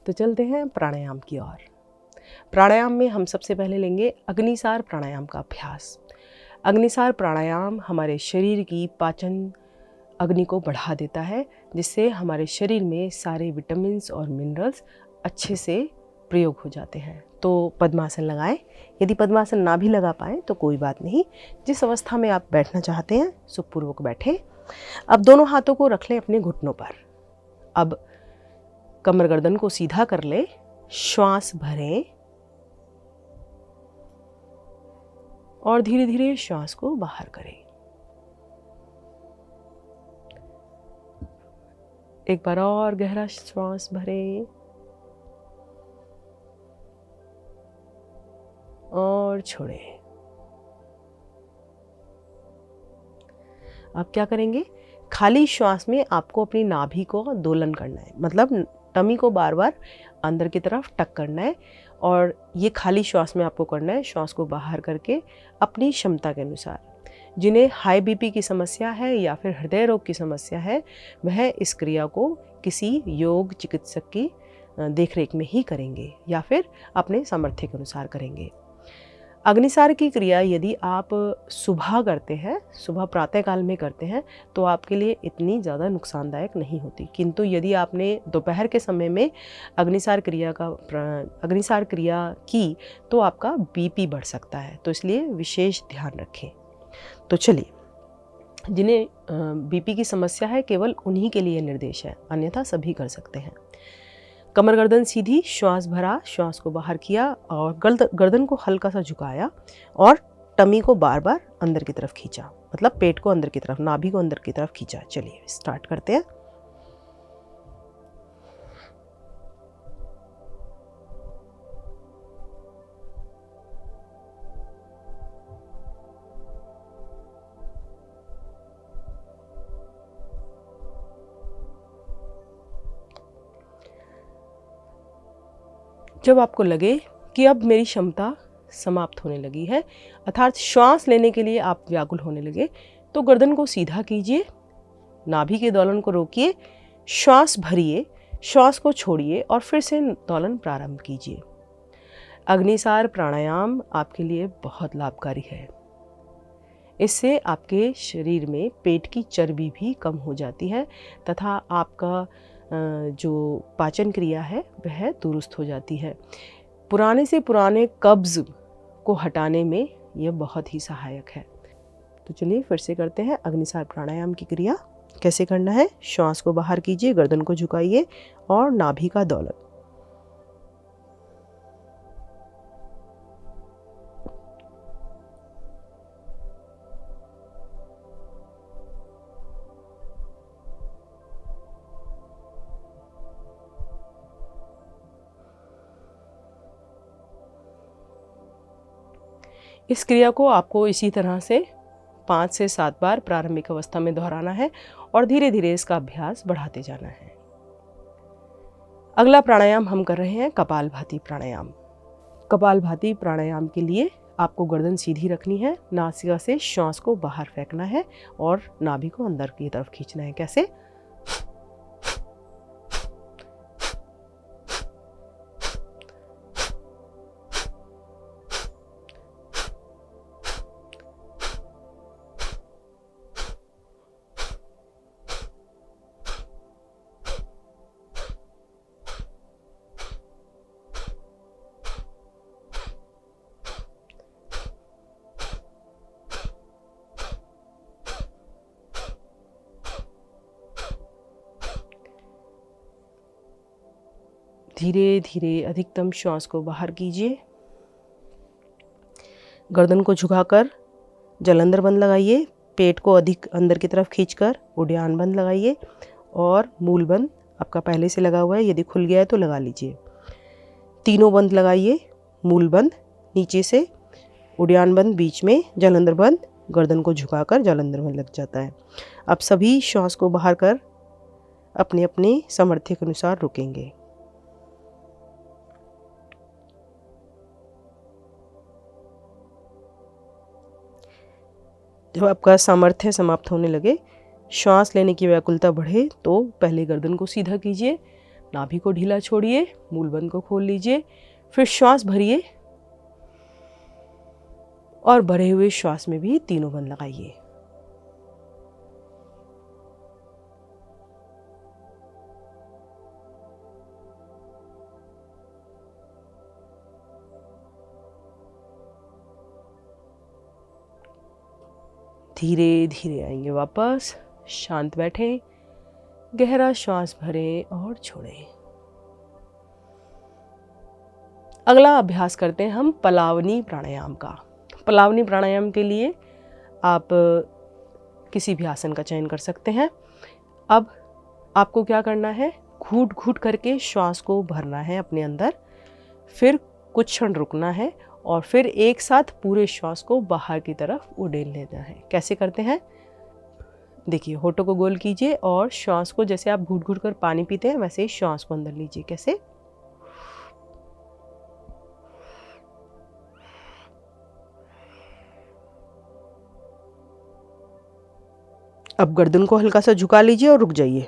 तो चलते हैं प्राणायाम की ओर। प्राणायाम में हम सबसे पहले लेंगे अग्निसार प्राणायाम का अभ्यास। अग्निसार प्राणायाम हमारे शरीर की पाचन अग्नि को बढ़ा देता है, जिससे हमारे शरीर में सारे विटामिन्स और मिनरल्स अच्छे से प्रयोग हो जाते हैं। तो पद्मासन लगाएं। यदि पद्मासन ना भी लगा पाएँ तो कोई बात नहीं, जिस अवस्था में आप बैठना चाहते हैं सुखपूर्वक बैठें। अब दोनों हाथों को रख लें अपने घुटनों पर। अब कमर गर्दन को सीधा कर लें, श्वास भरें और धीरे धीरे श्वास को बाहर करें। एक बार और गहरा श्वास भरें और छोड़ें। अब क्या करेंगे, खाली श्वास में आपको अपनी नाभि को दोलन करना है, मतलब टमी को बार बार अंदर की तरफ टक करना है और ये खाली श्वास में आपको करना है। श्वास को बाहर करके अपनी क्षमता के अनुसार। जिन्हें हाई बीपी की समस्या है या फिर हृदय रोग की समस्या है, वह इस क्रिया को किसी योग चिकित्सक की देखरेख में ही करेंगे या फिर अपने सामर्थ्य के अनुसार करेंगे। अग्निसार की क्रिया यदि आप सुबह करते हैं, सुबह प्रातःकाल में करते हैं, तो आपके लिए इतनी ज़्यादा नुकसानदायक नहीं होती। किंतु यदि आपने दोपहर के समय में अग्निसार क्रिया की तो आपका बीपी बढ़ सकता है, तो इसलिए विशेष ध्यान रखें। तो चलिए, जिन्हें बीपी की समस्या है केवल उन्हीं के लिए निर्देश है, अन्यथा सभी कर सकते हैं। कमर गर्दन सीधी, श्वास भरा, श्वास को बाहर किया और गर्दन को हल्का सा झुकाया और टमी को बार बार अंदर की तरफ खींचा, मतलब पेट को अंदर की तरफ, नाभि को अंदर की तरफ खींचा। चलिए स्टार्ट करते हैं। जब आपको लगे कि अब मेरी क्षमता समाप्त होने लगी है, अर्थात श्वास लेने के लिए आप व्याकुल होने लगे, तो गर्दन को सीधा कीजिए, नाभि के दोलन को रोकिए, श्वास भरिए, श्वास को छोड़िए और फिर से दोलन प्रारंभ कीजिए। अग्निसार प्राणायाम आपके लिए बहुत लाभकारी है। इससे आपके शरीर में पेट की चर्बी भी कम हो जाती है तथा आपका जो पाचन क्रिया है वह दुरुस्त हो जाती है। पुराने से पुराने कब्ज़ को हटाने में यह बहुत ही सहायक है। तो चलिए फिर से करते हैं अग्निसार प्राणायाम की क्रिया। कैसे करना है, श्वास को बाहर कीजिए, गर्दन को झुकाइए और नाभि का दोलन। इस क्रिया को आपको इसी तरह से 5 से 7 बार प्रारंभिक अवस्था में दोहराना है और धीरे धीरे इसका अभ्यास बढ़ाते जाना है। अगला प्राणायाम हम कर रहे हैं कपालभाति प्राणायाम। कपालभाति प्राणायाम के लिए आपको गर्दन सीधी रखनी है, नासिका से श्वास को बाहर फेंकना है और नाभि को अंदर की तरफ खींचना है। कैसे, धीरे धीरे अधिकतम श्वास को बाहर कीजिए। गर्दन को झुकाकर जलंधर बंद लगाइए, पेट को अधिक अंदर की तरफ खींचकर उड्डान बंद लगाइए और मूल बंद आपका पहले से लगा हुआ है, यदि खुल गया है तो लगा लीजिए। तीनों बंद लगाइए, मूल बंद नीचे से, उड्डान बंद बीच में, जलंधर बंद, गर्दन को झुकाकर जलंधर बंद लग जाता है। अब सभी श्वास को बाहर कर अपने अपने सामर्थ्य के अनुसार रुकेंगे। जब आपका सामर्थ्य समाप्त होने लगे, श्वास लेने की व्याकुलता बढ़े तो पहले गर्दन को सीधा कीजिए, नाभि को ढीला छोड़िए, मूलबंध को खोल लीजिए, फिर श्वास भरिए और भरे हुए श्वास में भी तीनों बंद लगाइए। धीरे धीरे आएंगे वापस, शांत बैठें, गहरा श्वास भरें और छोड़ें। अगला अभ्यास करते हैं हम पलावनी प्राणायाम का। पलावनी प्राणायाम के लिए आप किसी भी आसन का चयन कर सकते हैं। अब आपको क्या करना है, घूट घूट करके श्वास को भरना है अपने अंदर, फिर कुछ क्षण रुकना है और फिर एक साथ पूरे श्वास को बाहर की तरफ उड़ेल लेना है। कैसे करते हैं, देखिए, होठों को गोल कीजिए और श्वास को जैसे आप घूट घूट कर पानी पीते हैं वैसे ही श्वास को अंदर लीजिए। कैसे, अब गर्दन को हल्का सा झुका लीजिए और रुक जाइए।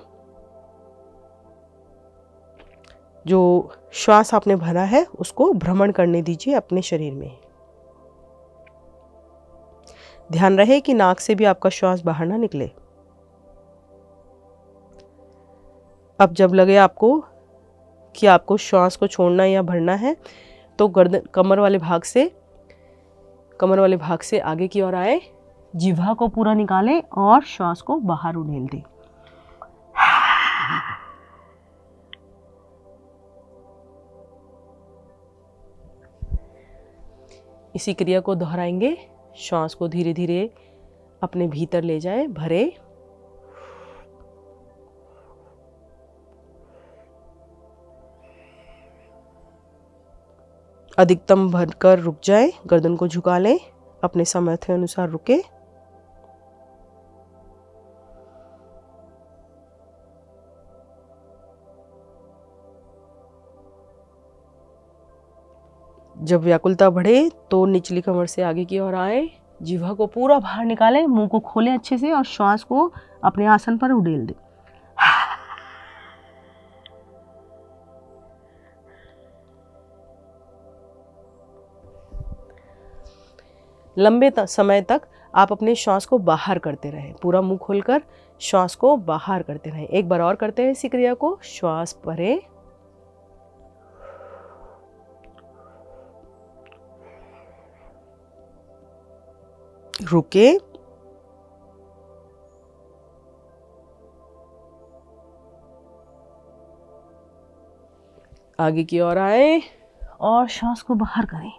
जो श्वास आपने भरा है उसको भ्रमण करने दीजिए अपने शरीर में। ध्यान रहे कि नाक से भी आपका श्वास बाहर ना निकले। अब जब लगे आपको कि आपको श्वास को छोड़ना या भरना है तो गर्दन कमर वाले भाग से आगे की ओर आए, जिह्वा को पूरा निकालें और श्वास को बाहर उड़ेल दें। इसी क्रिया को दोहराएंगे। श्वास को धीरे धीरे अपने भीतर ले जाएं, भरे, अधिकतम भरकर रुक जाएं, गर्दन को झुका लें, अपने सामर्थ्य अनुसार रुके। जब व्याकुलता बढ़े तो निचली कमर से आगे की ओर आए, जिह्वा को पूरा बाहर निकालें, मुंह को खोलें अच्छे से और श्वास को अपने आसन पर उड़ेल दें। लंबे समय तक आप अपने श्वास को बाहर करते रहें, पूरा मुंह खोलकर श्वास को बाहर करते रहें। एक बार और करते हैं इसी क्रिया को। श्वास भरें, रुके, आगे की ओर आए और श्वास को बाहर करें।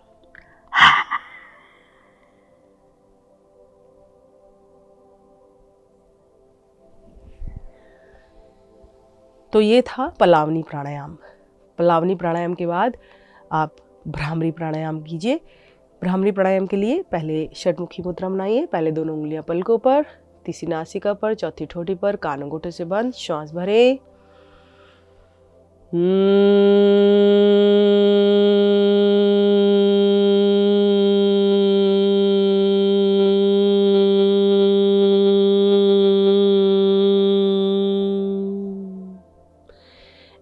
तो ये था पलावनी प्राणायाम। पलावनी प्राणायाम के बाद आप भ्रामरी प्राणायाम कीजिए। भ्रामरी प्राणायाम के लिए पहले षटमुखी मुद्रा बनाइए। पहले दोनों उंगलियां पलकों पर, तीसरी नासिका पर, चौथी ठोड़ी पर, कान अंगूठे से बंद, श्वास भरे।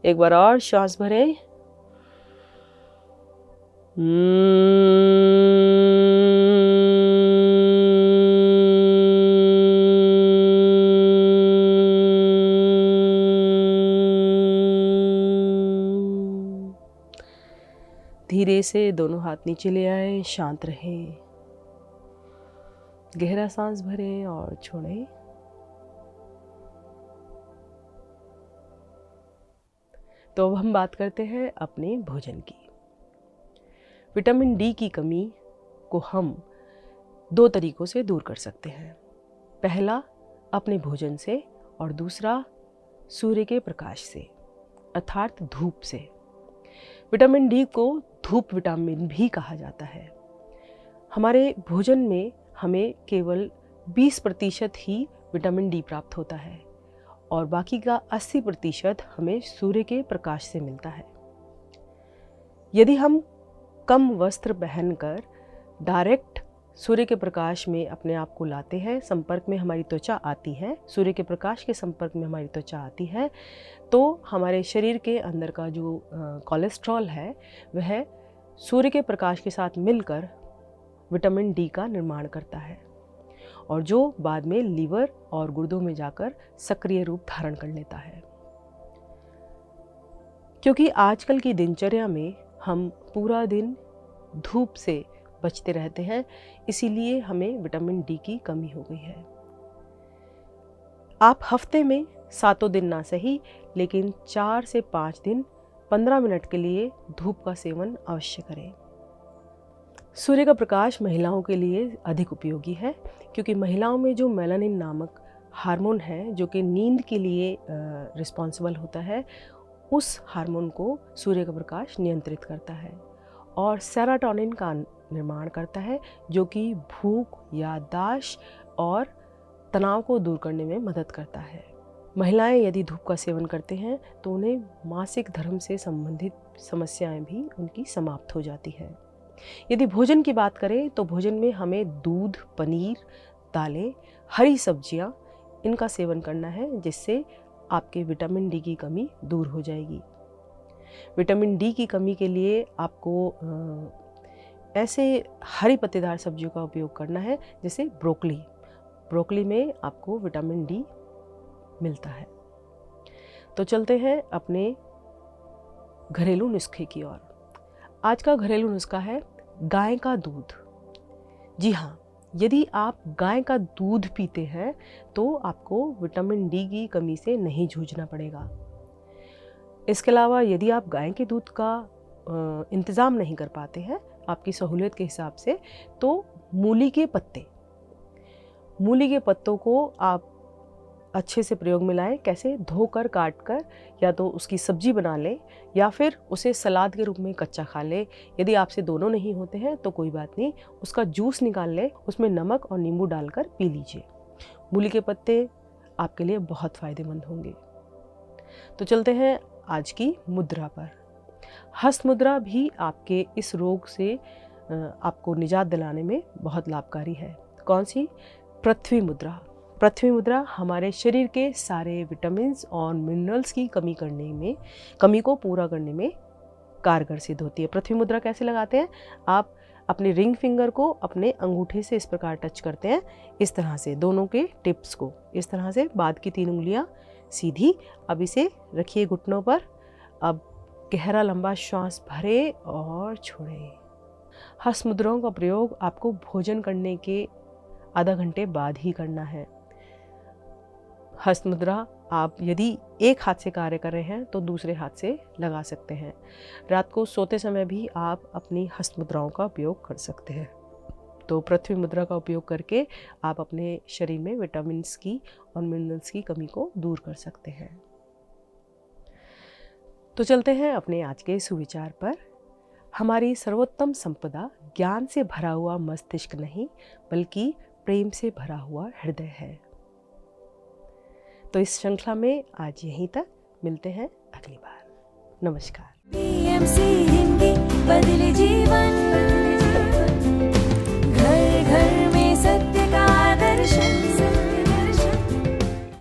एक बार और श्वास भरें। धीरे से दोनों हाथ नीचे ले आए, शांत रहें, गहरा सांस भरें और छोड़ें। तो अब हम बात करते हैं अपने भोजन की। विटामिन डी की कमी को हम 2 तरीकों से दूर कर सकते हैं। पहला अपने भोजन से और दूसरा सूर्य के प्रकाश से, अर्थात धूप से। विटामिन डी को धूप विटामिन भी कहा जाता है। हमारे भोजन में हमें केवल 20% ही विटामिन डी प्राप्त होता है और बाकी का 80% हमें सूर्य के प्रकाश से मिलता है। यदि हम कम वस्त्र पहनकर डायरेक्ट सूर्य के प्रकाश में अपने आप को लाते हैं, संपर्क में हमारी त्वचा आती है, सूर्य के प्रकाश के संपर्क में हमारी त्वचा आती है, तो हमारे शरीर के अंदर का जो कोलेस्ट्रॉल है वह सूर्य के प्रकाश के साथ मिलकर विटामिन डी का निर्माण करता है और जो बाद में लीवर और गुर्दों में जाकर सक्रिय रूप धारण कर लेता है। क्योंकि आजकल की दिनचर्या में हम पूरा दिन धूप से बचते रहते हैं, इसीलिए हमें विटामिन डी की कमी हो गई है। आप हफ्ते में 7 दिन ना सही, लेकिन 4 से 5 दिन 15 मिनट के लिए धूप का सेवन अवश्य करें। सूर्य का प्रकाश महिलाओं के लिए अधिक उपयोगी है, क्योंकि महिलाओं में जो मेलानिन नामक हार्मोन है जो कि नींद के लिए रिस्पॉन्सिबल होता है, उस हार्मोन को सूर्य का प्रकाश नियंत्रित करता है और सेरोटोनिन का निर्माण करता है, जो कि भूख, याददाश्त और तनाव को दूर करने में मदद करता है। महिलाएं यदि धूप का सेवन करते हैं तो उन्हें मासिक धर्म से संबंधित समस्याएं भी उनकी समाप्त हो जाती है। यदि भोजन की बात करें तो भोजन में हमें दूध, पनीर, दालें, हरी सब्जियां इनका सेवन करना है, जिससे आपके विटामिन डी की कमी दूर हो जाएगी। विटामिन डी की कमी के लिए आपको ऐसे हरी पत्तेदार सब्जियों का उपयोग करना है, जैसे ब्रोकली में आपको विटामिन डी मिलता है। तो चलते हैं अपने घरेलू नुस्खे की ओर। आज का घरेलू नुस्खा है गाय का दूध। जी हाँ, यदि आप गाय का दूध पीते हैं तो आपको विटामिन डी की कमी से नहीं जूझना पड़ेगा। इसके अलावा यदि आप गाय के दूध का इंतज़ाम नहीं कर पाते हैं आपकी सहूलियत के हिसाब से, तो मूली के पत्तों को आप अच्छे से प्रयोग में लाएं। कैसे? धोकर, काट कर या तो उसकी सब्जी बना लें या फिर उसे सलाद के रूप में कच्चा खा लें। यदि आपसे दोनों नहीं होते हैं तो कोई बात नहीं, उसका जूस निकाल लें, उसमें नमक और नींबू डालकर पी लीजिए। मूली के पत्ते आपके लिए बहुत फ़ायदेमंद होंगे। तो चलते हैं आज की मुद्रा पर। हस्त मुद्रा भी आपके इस रोग से आपको निजात दिलाने में बहुत लाभकारी है। कौन सी? पृथ्वी मुद्रा। पृथ्वी मुद्रा हमारे शरीर के सारे विटामिन्स और मिनरल्स की कमी को पूरा करने में कारगर सिद्ध होती है। पृथ्वी मुद्रा कैसे लगाते हैं? आप अपने रिंग फिंगर को अपने अंगूठे से इस प्रकार टच करते हैं, इस तरह से दोनों के टिप्स को इस तरह से, बाद की 3 उंगलियां सीधी। अब इसे रखिए घुटनों पर। अब गहरा लंबा श्वास भरे और छोड़े। हस्त मुद्राओं का प्रयोग आपको भोजन करने के आधा घंटे बाद ही करना है। हस्त मुद्रा आप यदि एक हाथ से कार्य कर रहे हैं तो दूसरे हाथ से लगा सकते हैं। रात को सोते समय भी आप अपनी हस्त मुद्राओं का उपयोग कर सकते हैं। तो पृथ्वी मुद्रा का उपयोग करके आप अपने शरीर में विटामिन्स की और मिनरल्स की कमी को दूर कर सकते हैं। तो चलते हैं अपने आज के सुविचार पर। हमारी सर्वोत्तम संपदा ज्ञान से भरा हुआ मस्तिष्क नहीं, बल्कि प्रेम से भरा हुआ हृदय है। तो इस श्रृंखला में आज यहीं तक, मिलते हैं अगली बार। नमस्कार। PMC हिंदी बदले जीवन।